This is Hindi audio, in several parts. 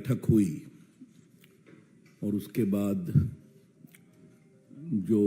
बैठक हुई और उसके बाद जो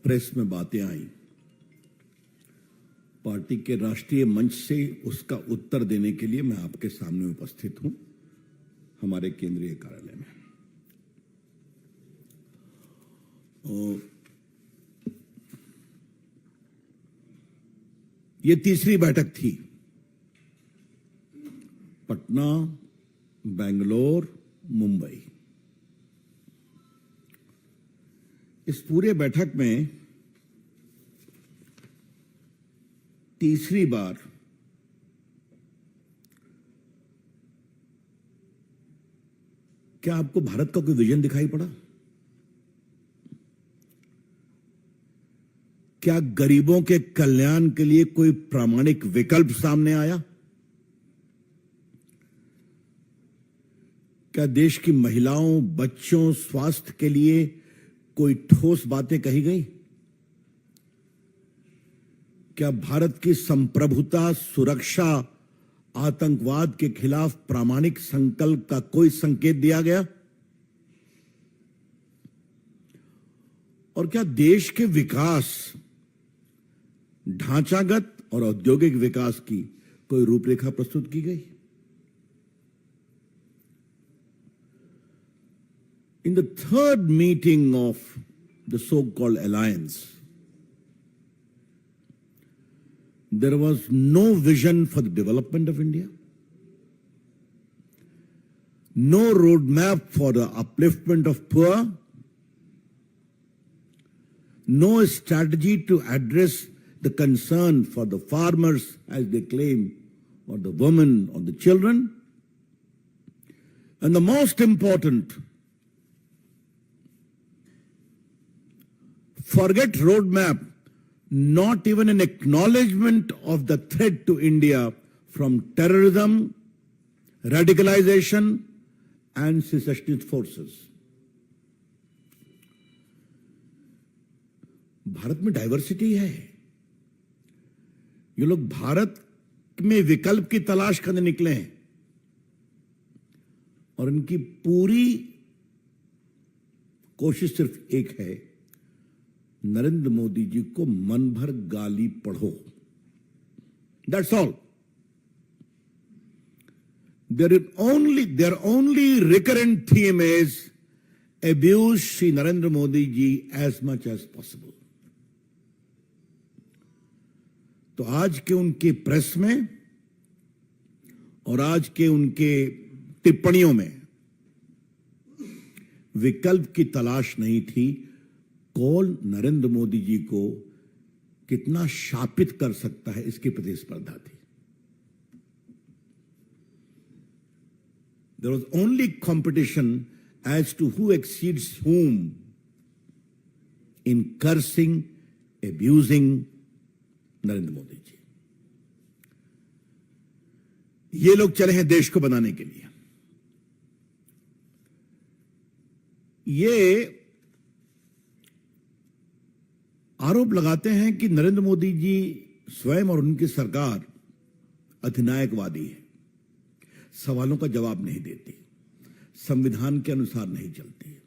प्रेस में बातें आई, पार्टी के राष्ट्रीय मंच से उसका उत्तर देने के लिए मैं आपके सामने उपस्थित हूं, हमारे केंद्रीय कार्यालय में। ये तीसरी बैठक थी। पटना, बेंगलोर, मुंबई, इस पूरे बैठक में तीसरी बार क्या आपको भारत का कोई विजन दिखाई पड़ा? क्या गरीबों के कल्याण के लिए कोई प्रामाणिक विकल्प सामने आया? क्या देश की महिलाओं, बच्चों, स्वास्थ्य के लिए कोई ठोस बातें कही गई? क्या भारत की संप्रभुता, सुरक्षा, आतंकवाद के खिलाफ प्रामाणिक संकल्प का कोई संकेत दिया गया? और क्या देश के विकास, ढांचागत और औद्योगिक विकास की कोई रूपरेखा प्रस्तुत की गई? In the third meeting of the so-called alliance, there was no vision for the development of India, no roadmap for the upliftment of poor, no strategy to address the concern for the farmers, as they claim, or the women or the children, and the most important, forget roadmap, not even an acknowledgement of the threat to India from terrorism, radicalization, and secessionist forces. Bharat में डाइवर्सिटी है। ये लोग भारत में विकल्प की तलाश करने निकले हैं और इनकी पूरी कोशिश सिर्फ एक है, नरेंद्र मोदी जी को मन भर गाली पढ़ो। That's all. Their only recurrent theme is abuse Shri Narendra Modi ji as much as possible. तो आज के उनके प्रेस में और आज के उनके टिप्पणियों में विकल्प की तलाश नहीं थी। कौन नरेंद्र मोदी जी को कितना शापित कर सकता है, इसकी प्रतिस्पर्धा थी। There was only competition as to who exceeds whom in cursing, abusing Narendra Modi ji. ये लोग चले हैं देश को बनाने के लिए। ये आरोप लगाते हैं कि नरेंद्र मोदी जी स्वयं और उनकी सरकार अधिनायकवादी है, सवालों का जवाब नहीं देती, संविधान के अनुसार नहीं चलती।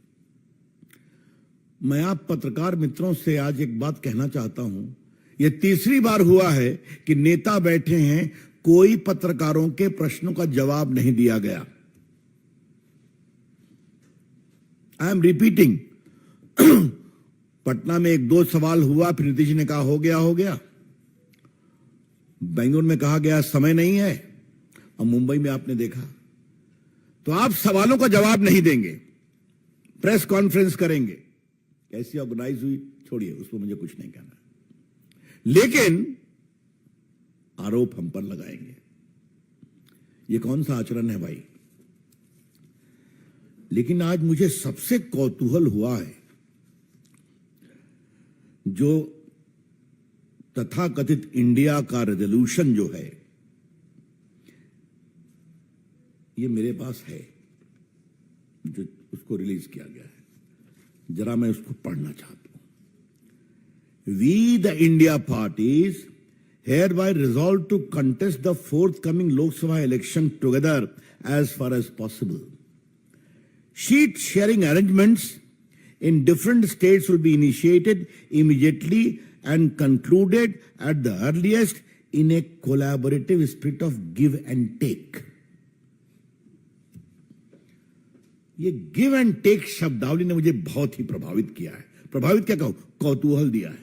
मैं आप पत्रकार मित्रों से आज एक बात कहना चाहता हूं, यह तीसरी बार हुआ है कि नेता बैठे हैं, कोई पत्रकारों के प्रश्नों का जवाब नहीं दिया गया। आई एम रिपीटिंग, पटना में एक दो सवाल हुआ, फिर नीतीश जी ने कहा हो गया। बेंगलुरु में कहा गया समय नहीं है, और मुंबई में आपने देखा। तो आप सवालों का जवाब नहीं देंगे, प्रेस कॉन्फ्रेंस करेंगे, कैसी ऑर्गेनाइज हुई छोड़िए, उसको मुझे कुछ नहीं कहना, लेकिन आरोप हम पर लगाएंगे। ये कौन सा आचरण है भाई? लेकिन आज मुझे सबसे कौतूहल हुआ है, जो तथाकथित इंडिया का रेजोल्यूशन जो है, ये मेरे पास है, जो उसको रिलीज किया गया है। जरा मैं उसको पढ़ना चाहता हूं। We, the India parties, hereby resolve to contest the forthcoming Lok Sabha election together as far as possible. Sheet sharing arrangements in different states will be initiated immediately and concluded at the earliest in a collaborative spirit of give and take. ये गिव एंड टेक शब्दावली ने मुझे बहुत ही प्रभावित किया है. प्रभावित क्या कहूं, कौतूहल दिया है.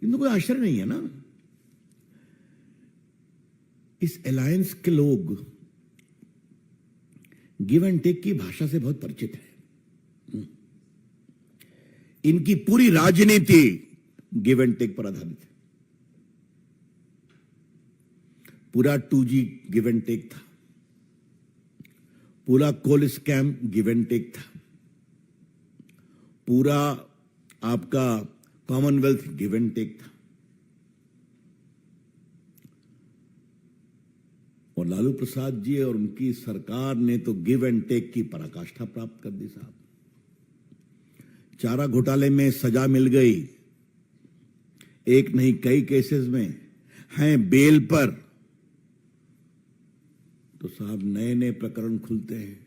इनको कोई आश्चर्य नहीं है ना. इस अलायंस के लोग गिव एंड टेक की भाषा से बहुत परिचित है. इनकी पूरी राजनीति गिव एंड टेक पर आधारित है. पूरा 2G गिव एंड टेक था. पूरा कोल स्कैम गिव एंड टेक था. पूरा आपका कॉमनवेल्थ गिव एंड टेक था. और लालू प्रसाद जी और उनकी सरकार ने तो गिव एंड टेक की पराकाष्ठा प्राप्त कर दी साहब. चारा घोटाले में सजा मिल गई. एक नहीं कई केसेस में हैं बेल पर, तो साहब नए नए प्रकरण खुलते हैं.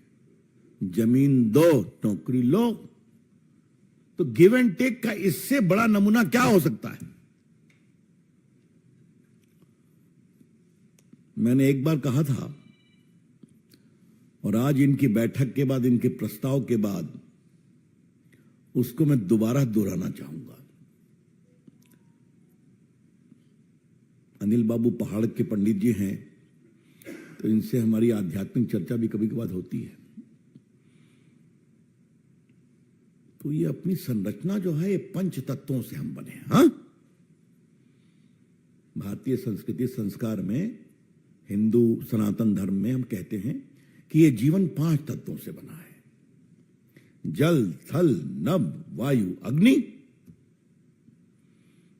जमीन दो नौकरी लो. तो गिव एंड टेक का इससे बड़ा नमूना क्या हो सकता है. मैंने एक बार कहा था और आज इनकी बैठक के बाद, इनके प्रस्ताव के बाद उसको मैं दोबारा दोहराना चाहूंगा. अनिल बाबू पहाड़ के पंडित जी हैं, तो इनसे हमारी आध्यात्मिक चर्चा भी कभी कभार होती है. तो ये अपनी संरचना जो है ये पंच तत्वों से हम बने हैं. हाँ, भारतीय संस्कृति संस्कार में, हिंदू सनातन धर्म में हम कहते हैं कि ये जीवन 5 तत्वों से बना है. जल, थल, नभ, वायु, अग्नि.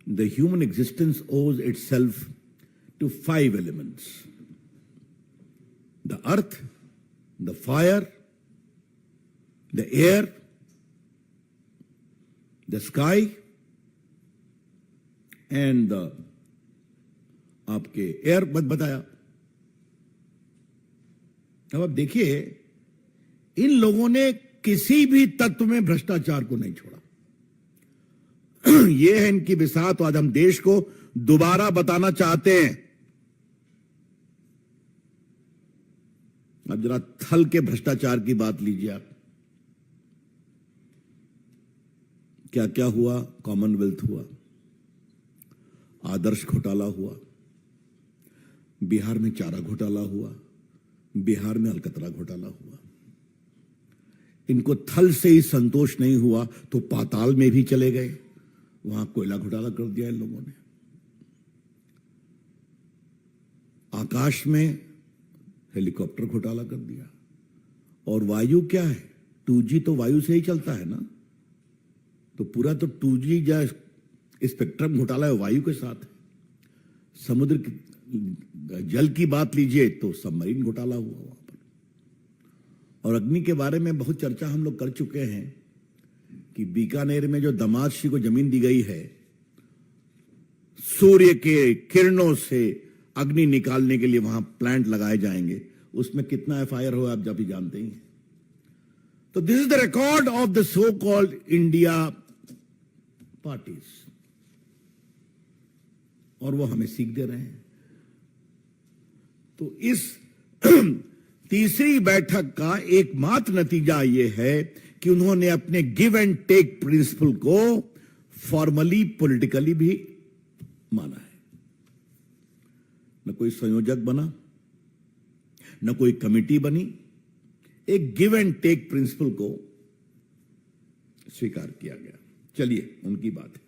The human existence owes itself to 5 elements: the earth, the fire, the air, the sky, and the आपके एयर बताया. अब आप देखिए, इन लोगों ने किसी भी तत्व में भ्रष्टाचार को नहीं छोड़ा. ये है इनकी बिसात. आज हम देश को दोबारा बताना चाहते हैं. अब जरा थल के भ्रष्टाचार की बात लीजिए आप. क्या क्या हुआ. कॉमनवेल्थ हुआ, आदर्श घोटाला हुआ, बिहार में चारा घोटाला हुआ, बिहार में अलकतरा घोटाला हुआ. इनको थल से ही संतोष नहीं हुआ तो पाताल में भी चले गए. वहां कोयला घोटाला कर दिया इन लोगों ने. आकाश में हेलीकॉप्टर घोटाला कर दिया. और वायु क्या है, 2G तो वायु से ही चलता है ना. तो पूरा तो 2G या स्पेक्ट्रम घोटाला है वायु के साथ है. समुद्र की, जल की बात लीजिए तो सबमरीन घोटाला हुआ वहां पर. और अग्नि के बारे में बहुत चर्चा हम लोग कर चुके हैं कि बीकानेर में जो दमादशी को जमीन दी गई है, सूर्य के किरणों से अग्नि निकालने के लिए वहां प्लांट लगाए जाएंगे. उसमें कितना FIR हो आप जब भी जानते ही. तो this is the record of the so called India parties. और वो हमें सीख दे रहे हैं. तो इस तीसरी बैठक का एकमात्र नतीजा यह है कि उन्होंने अपने गिव एंड टेक प्रिंसिपल को फॉर्मली पॉलिटिकली भी माना है. न कोई संयोजक बना, न कोई कमेटी बनी. एक गिव एंड टेक प्रिंसिपल को स्वीकार किया गया. चलिए उनकी बात है.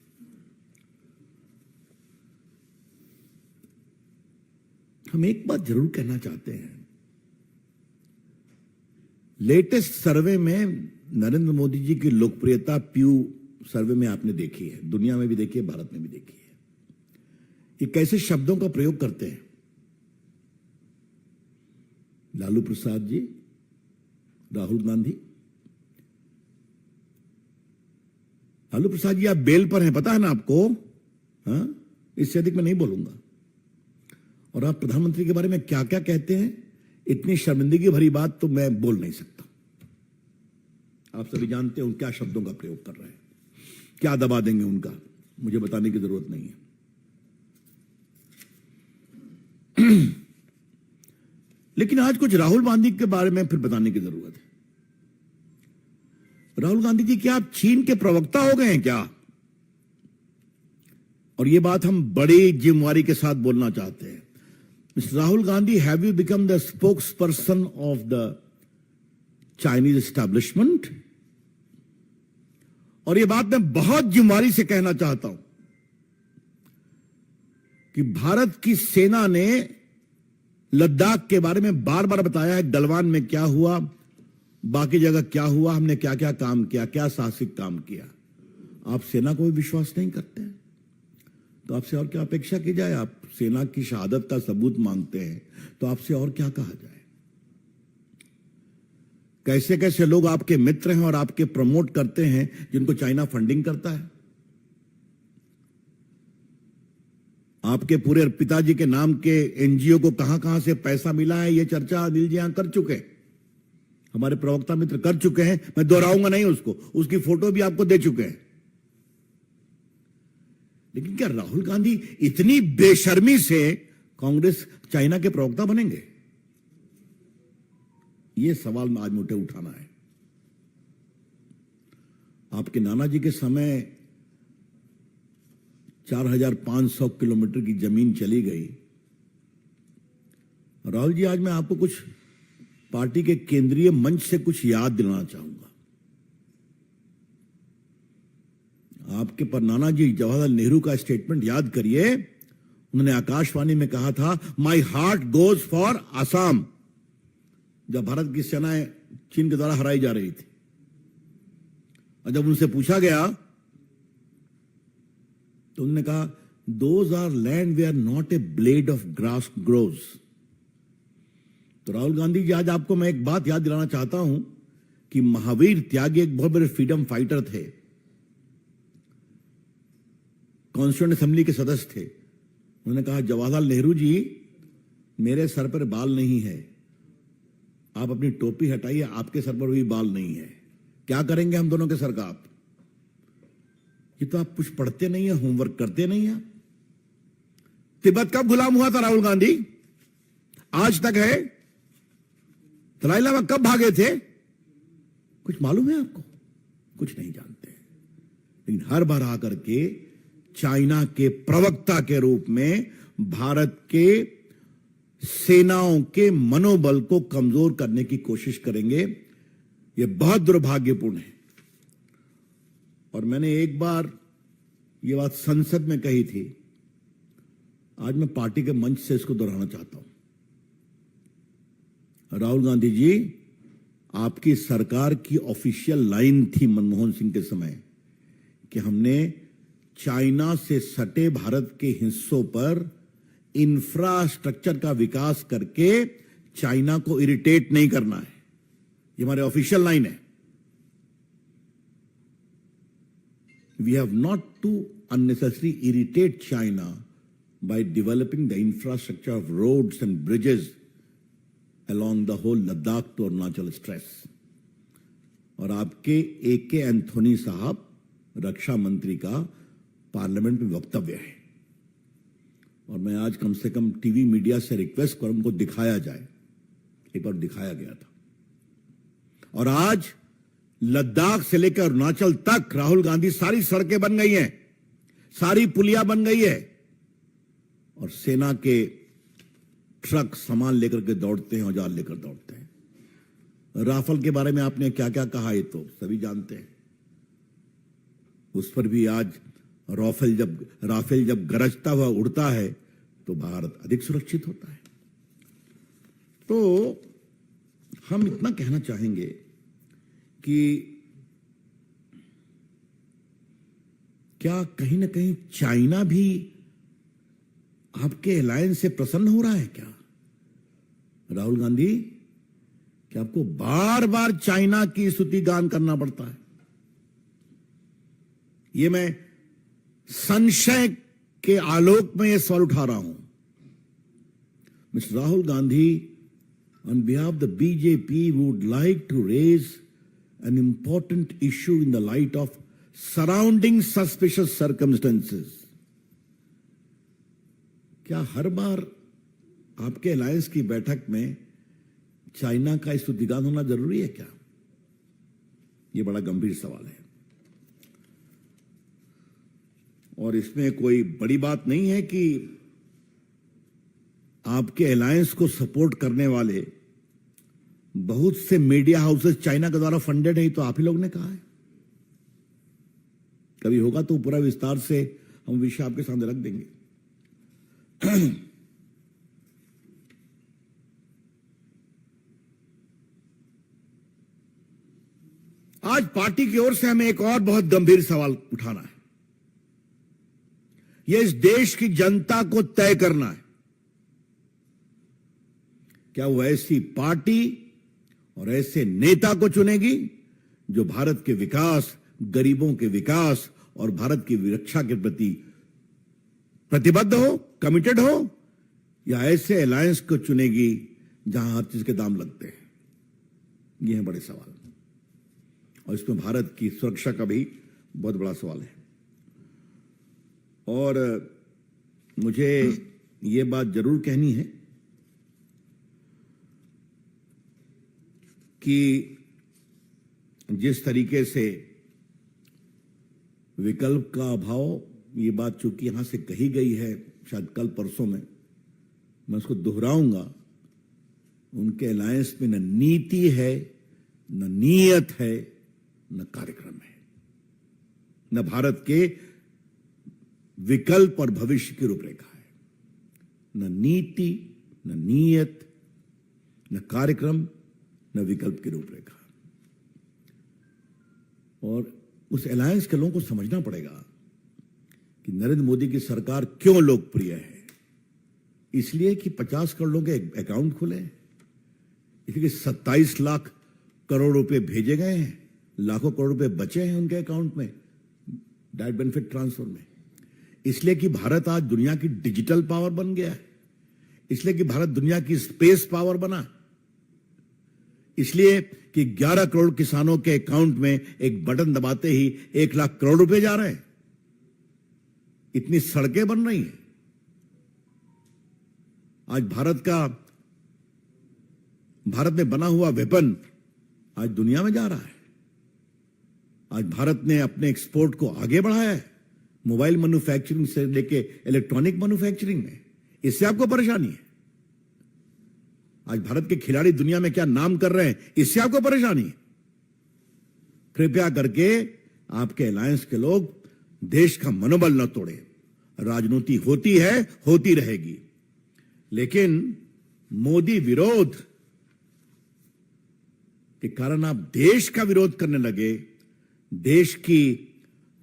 हम एक बात जरूर कहना चाहते हैं. लेटेस्ट सर्वे में नरेंद्र मोदी जी की लोकप्रियता प्यू सर्वे में आपने देखी है, दुनिया में भी देखी है, भारत में भी देखी है. ये कैसे शब्दों का प्रयोग करते हैं. लालू प्रसाद जी, राहुल गांधी. लालू प्रसाद जी आप बेल पर हैं, पता है ना आपको. हाँ, इससे अधिक मैं नहीं बोलूंगा. और आप प्रधानमंत्री के बारे में क्या क्या कहते हैं, इतनी शर्मिंदगी भरी बात तो मैं बोल नहीं सकता। आप सभी जानते हैं क्या शब्दों का प्रयोग कर रहे हैं, क्या दबा देंगे उनका, मुझे बताने की जरूरत नहीं है। लेकिन आज कुछ राहुल गांधी के बारे में फिर बताने की जरूरत है। राहुल गांधी जी, क्या आप चीन के प्रवक्ता हो गए हैं क्या? और यह बात हम बड़ी जिम्मेवारी के साथ बोलना चाहते हैं। Mister Rahul Gandhi, have you become the spokes person of the Chinese establishment? और यह बात मैं बहुत जिम्मेवारी से कहना चाहता हूं कि भारत की सेना ने लद्दाख के बारे में बार बार बताया है, गलवान में क्या हुआ, बाकी जगह क्या हुआ, हमने क्या क्या काम किया, क्या साहसिक काम किया। आप सेना को भी विश्वास नहीं करते हैं, तो आपसे और क्या अपेक्षा की जाए? आप सेना की शहादत का सबूत मांगते हैं, तो आपसे और क्या कहा जाए? कैसे कैसे लोग आपके मित्र हैं और आपके प्रमोट करते हैं, जिनको चाइना फंडिंग करता है। आपके पूरे पिताजी के नाम के एनजीओ को कहां कहां से पैसा मिला है, यह चर्चा अनिल जी यहां कर चुके हैं, हमारे प्रवक्ता मित्र कर चुके हैं, मैं दोहराऊंगा नहीं उसको, उसकी फोटो भी आपको दे चुके हैं। लेकिन क्या राहुल गांधी इतनी बेशर्मी से कांग्रेस चाइना के प्रवक्ता बनेंगे? यह सवाल आज मुझे उठाना है। आपके नाना जी के समय 4500 किलोमीटर की जमीन चली गई। राहुल जी, आज मैं आपको कुछ पार्टी के केंद्रीय मंच से कुछ याद दिलाना चाहूंगा। आपके पर नाना जी जवाहरलाल नेहरू का स्टेटमेंट याद करिए। उन्होंने आकाशवाणी में कहा था, my heart goes for Assam, जब भारत की सेनाएं चीन के द्वारा हराई जा रही थी। और जब उनसे पूछा गया तो उन्होंने कहा, those are land where not a blade of grass grows. तो राहुल गांधी जी, आज आपको मैं एक बात याद दिलाना चाहता हूं कि महावीर त्यागी एक बहुत बड़े फ्रीडम फाइटर थे, कॉन्स्टिट्यूएंट असेंबली के सदस्य थे। उन्होंने कहा, जवाहरलाल नेहरू जी, मेरे सर पर बाल नहीं है, आप अपनी टोपी हटाइए, आपके सर पर भी बाल नहीं है, क्या करेंगे हम दोनों के सर का आप? ये तो आप कुछ पढ़ते नहीं है, होमवर्क करते नहीं है। तिब्बत कब गुलाम हुआ था राहुल गांधी? आज तक है। दलाई लामा कब भागे थे? कुछ मालूम है आपको? कुछ नहीं जानते। लेकिन हर बार आकर के चाइना के प्रवक्ता के रूप में भारत के सेनाओं के मनोबल को कमजोर करने की कोशिश करेंगे। यह बहुत दुर्भाग्यपूर्ण है। और मैंने एक बार यह बात संसद में कही थी, आज मैं पार्टी के मंच से इसको दोहराना चाहता हूं। राहुल गांधी जी, आपकी सरकार की ऑफिशियल लाइन थी मनमोहन सिंह के समय कि हमने चाइना से सटे भारत के हिस्सों पर इंफ्रास्ट्रक्चर का विकास करके चाइना को इरिटेट नहीं करना है। ये हमारे ऑफिशियल लाइन है। We have not to unnecessarily irritate China by developing the infrastructure of roads and bridges along the whole Ladakh to Arunachal Express. और आपके A.K. एंथोनी साहब रक्षा मंत्री का पार्लियामेंट में वक्तव्य है, और मैं आज कम से कम टीवी मीडिया से रिक्वेस्ट कर उनको दिखाया जाए। एक बार दिखाया गया था। और आज लद्दाख से लेकर अरुणाचल तक राहुल गांधी, सारी सड़कें बन गई हैं, सारी पुलिया बन गई है, और सेना के ट्रक सामान लेकर के दौड़ते हैं, औजार लेकर दौड़ते हैं। राफेल के बारे में आपने क्या क्या कहा, ये तो सभी जानते हैं। उस पर भी आज राफेल जब गरजता हुआ उड़ता है तो भारत अधिक सुरक्षित होता है। तो हम इतना कहना चाहेंगे कि क्या कहीं ना कहीं चाइना भी आपके अलायंस से प्रसन्न हो रहा है क्या? राहुल गांधी, क्या आपको बार बार चाइना की स्तुति गान करना पड़ता है? ये मैं संशय के आलोक में यह सवाल उठा रहा हूं। Mr. Rahul Gandhi, on behalf of the BJP, would like to raise an important issue in the light of surrounding suspicious circumstances. क्या हर बार आपके अलायंस की बैठक में चाइना का स्तुतिगान होना जरूरी है क्या? यह बड़ा गंभीर सवाल है और इसमें कोई बड़ी बात नहीं है कि आपके अलायंस को सपोर्ट करने वाले बहुत से मीडिया हाउसेस चाइना के द्वारा फंडेड है, तो आप ही लोग ने कहा है। कभी होगा तो पूरा विस्तार से हम विषय आपके सामने रख देंगे। आज पार्टी की ओर से हमें एक और बहुत गंभीर सवाल उठाना है। यह इस देश की जनता को तय करना है, क्या वो ऐसी पार्टी और ऐसे नेता को चुनेगी जो भारत के विकास, गरीबों के विकास और भारत की रक्षा के प्रति प्रतिबद्ध हो, कमिटेड हो, या ऐसे अलायंस को चुनेगी जहां हर चीज के दाम लगते हैं। ये है बड़े सवाल और इसमें भारत की सुरक्षा का भी बहुत बड़ा सवाल है। और मुझे ये बात जरूर कहनी है कि जिस तरीके से विकल्प का अभाव, ये बात चूंकि यहां से कही गई है शायद कल परसों में, मैं उसको दोहराऊंगा। उनके अलायंस में न नीति है, न नीयत है, न कार्यक्रम है, न भारत के विकल्प और भविष्य की रूपरेखा है। न नीति, न नीयत, न कार्यक्रम, न विकल्प की रूपरेखा। और उस अलायंस के लोगों को समझना पड़ेगा कि नरेंद्र मोदी की सरकार क्यों लोकप्रिय है। इसलिए कि 50 करोड़ लोगों के अकाउंट खुले, इसलिए 27 लाख करोड़ रुपए भेजे गए हैं, लाखों करोड़ रुपए बचे हैं उनके अकाउंट में डायरेक्ट बेनिफिट ट्रांसफर में। इसलिए कि भारत आज दुनिया की डिजिटल पावर बन गया है, इसलिए कि भारत दुनिया की स्पेस पावर बना, इसलिए कि 11 करोड़ किसानों के अकाउंट में एक बटन दबाते ही 1 लाख करोड़ रुपए जा रहे हैं। इतनी सड़कें बन रही हैं। आज भारत में बना हुआ वेपन आज दुनिया में जा रहा है। आज भारत ने अपने एक्सपोर्ट को आगे बढ़ाया है, मोबाइल मैन्युफैक्चरिंग से लेके इलेक्ट्रॉनिक मैन्युफैक्चरिंग में। इससे आपको परेशानी है? आज भारत के खिलाड़ी दुनिया में क्या नाम कर रहे हैं, इससे आपको परेशानी है? कृपया करके आपके अलायंस के लोग देश का मनोबल न तोड़े। राजनीति होती है, होती रहेगी, लेकिन मोदी विरोध के कारण आप देश का विरोध करने लगे, देश की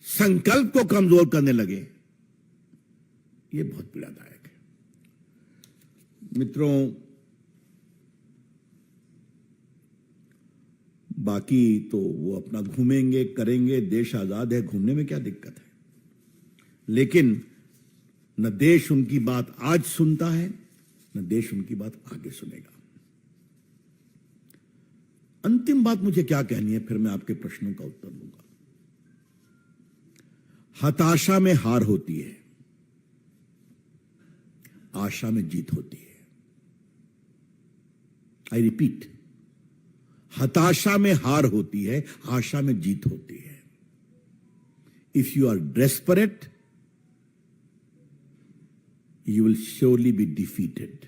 संकल्प को कमजोर करने लगे, यह बहुत पीड़ादायक है। मित्रों, बाकी तो वो अपना घूमेंगे, करेंगे, देश आजाद है, घूमने में क्या दिक्कत है। लेकिन न देश उनकी बात आज सुनता है, न देश उनकी बात आगे सुनेगा। अंतिम बात मुझे क्या कहनी है, फिर मैं आपके प्रश्नों का उत्तर दूंगा। हताशा में हार होती है, आशा में जीत होती है। आई रिपीट, हताशा में हार होती है, आशा में जीत होती है। If you are desperate, you will surely be defeated.